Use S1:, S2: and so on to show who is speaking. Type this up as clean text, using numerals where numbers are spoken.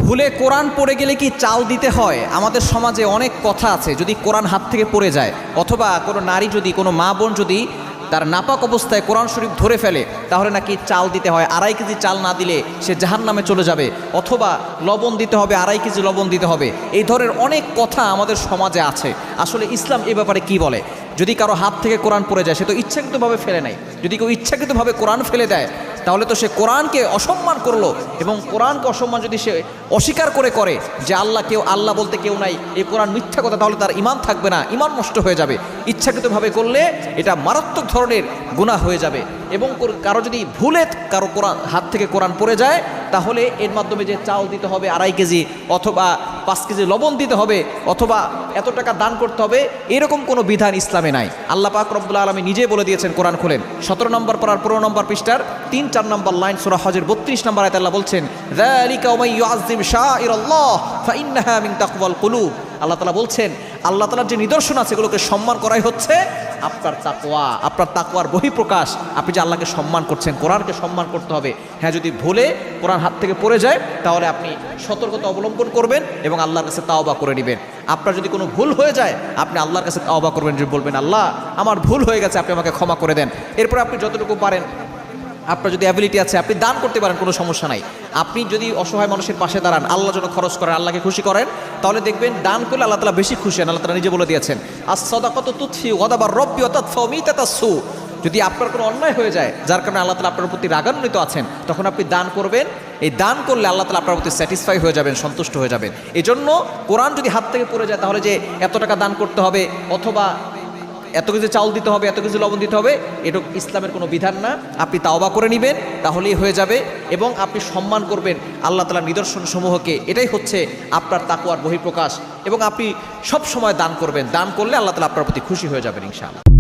S1: ভুলে কোরআন পড়ে গেলে কি চাল দিতে হয়? আমাদের সমাজে অনেক কথা আছে। যদি কোরআন হাত থেকে পড়ে যায়, অথবা কোনো নারী যদি, কোনো মা বোন যদি তার নাপাক অবস্থায় কোরআন শরীফ ধরে ফেলে, তাহলে নাকি চাল দিতে হয়। 2.5 কেজি চাল না দিলে সে জাহান্নামে চলে যাবে, অথবা লবণ দিতে হবে, 2.5 কেজি লবণ দিতে হবে। এই ধরনের অনেক কথা আমাদের সমাজে আছে। আসলে ইসলাম এ ব্যাপারে কি বলে? যদি কারো হাত থেকে কোরআন পড়ে যায়, সে তো ইচ্ছাকৃতভাবে ফেলে নাই। যদি কেউ ইচ্ছাকৃতভাবে কোরআন ফেলে দেয়, তাহলে তো সে কোরআনকে অসম্মান করলো। এবং কোরআনকে অসম্মান যদি সে অস্বীকার করে যে আল্লাহ বলতে কেউ নাই, এই কোরআন মিথ্যা কথা, তাহলে তার ঈমান থাকবে না, ঈমান নষ্ট হয়ে যাবে। ইচ্ছাকৃতভাবে করলে এটা মারাত্মক ধরনের গুনাহ হয়ে যাবে। এবং কারো যদি ভুলে কারো কোরআন হাত থেকে কোরআন পড়ে যায়, তাহলে এর মাধ্যমে যে চাল দিতে হবে 2.5 কেজি, অথবা 5 কেজি লবণ দিতে হবে, অথবা এত টাকা দান করতে হবে, এরকম কোনো বিধান ইসলামে নাই। আল্লাহ পাক রব্বুল আলামিন নিজে বলে দিয়েছেন, কোরআন খোলেন 17 নম্বর পারার 15 নম্বর পৃষ্ঠার 3-4 নম্বর লাইন, সূরা হজের 32 নম্বর আয়াতে আল্লাহ বলছেন, যালিকা ওয়া মান ইউআযযিম শাআইরাল্লাহ ফাইন্নাহা মিন তাকওয়াল কুলুব। আল্লাহ তাআলা বলছেন, আল্লাহ তাআলার যে নিদর্শন আছে, এগুলোকে সম্মান করাই হচ্ছে আপনার তাকওয়া, আপনার তাকওয়ার বহিঃপ্রকাশ। আপনি যে আল্লাহকে সম্মান করছেন, কোরআনকে সম্মান করতে হবে। হ্যাঁ, যদি ভুলে কোরআন হাত থেকে পড়ে যায়, তাহলে আপনি সতর্কতা অবলম্বন করবেন এবং আল্লাহর কাছে তাওবা করে নেবেন। আপনার যদি কোনো ভুল হয়ে যায়, আপনি আল্লাহর কাছে তাওবা করবেন, যে বলবেন, আল্লাহ আমার ভুল হয়ে গেছে, আপনি আমাকে ক্ষমা করে দেন। এরপর আপনি যতটুকু পারেন, আপনার যদি অ্যাবিলিটি আছে, আপনি দান করতে পারেন, কোনো সমস্যা নাই। আপনি যদি অসহায় মানুষের পাশে দাঁড়ান, আল্লাহর জন্য খরচ করেন, আল্লাহকে খুশি করেন, তাহলে দেখবেন দান করলে আল্লাহ তাআলা বেশি খুশি হন। আল্লাহ তাআলা নিজে বলে দিয়েছেন, আস-সাদাকাতু তুতফিউ গাদাবার রাব্বি ওয়া তাদফাউ মিতাতাস-সু। যদি আপনার কোনো অন্যায় হয়ে যায়, যার কারণে আল্লাহ তাআলা আপনার প্রতি রাগান্বিত আছেন, তখন আপনি দান করবেন। এই দান করলে আল্লাহ তাআলা আপনার প্রতি স্যাটিসফাই হয়ে যাবেন, সন্তুষ্ট হয়ে যাবেন। এই জন্য কোরআন যদি হাত থেকে পড়ে যায়, তাহলে যে এত টাকা দান করতে হবে, অথবা এত কিছু চাউল দিতে হবে, এত কিছু লবণ দিতে হবে, এটা ইসলামের কোনো বিধান না। আপনি তাওবা করে নেবেন, তাহলেই হয়ে যাবে। এবং আপনি সম্মান করবেন আল্লাহ তাআলার নিদর্শন সমূহকে। এটাই হচ্ছে আপনার তাকওয়ার বহিঃপ্রকাশ। এবং আপনি সব সময় দান করবেন। দান করলে আল্লাহ তাআলা আপনার প্রতি খুশি হয়ে যাবেন ইনশাআল্লাহ।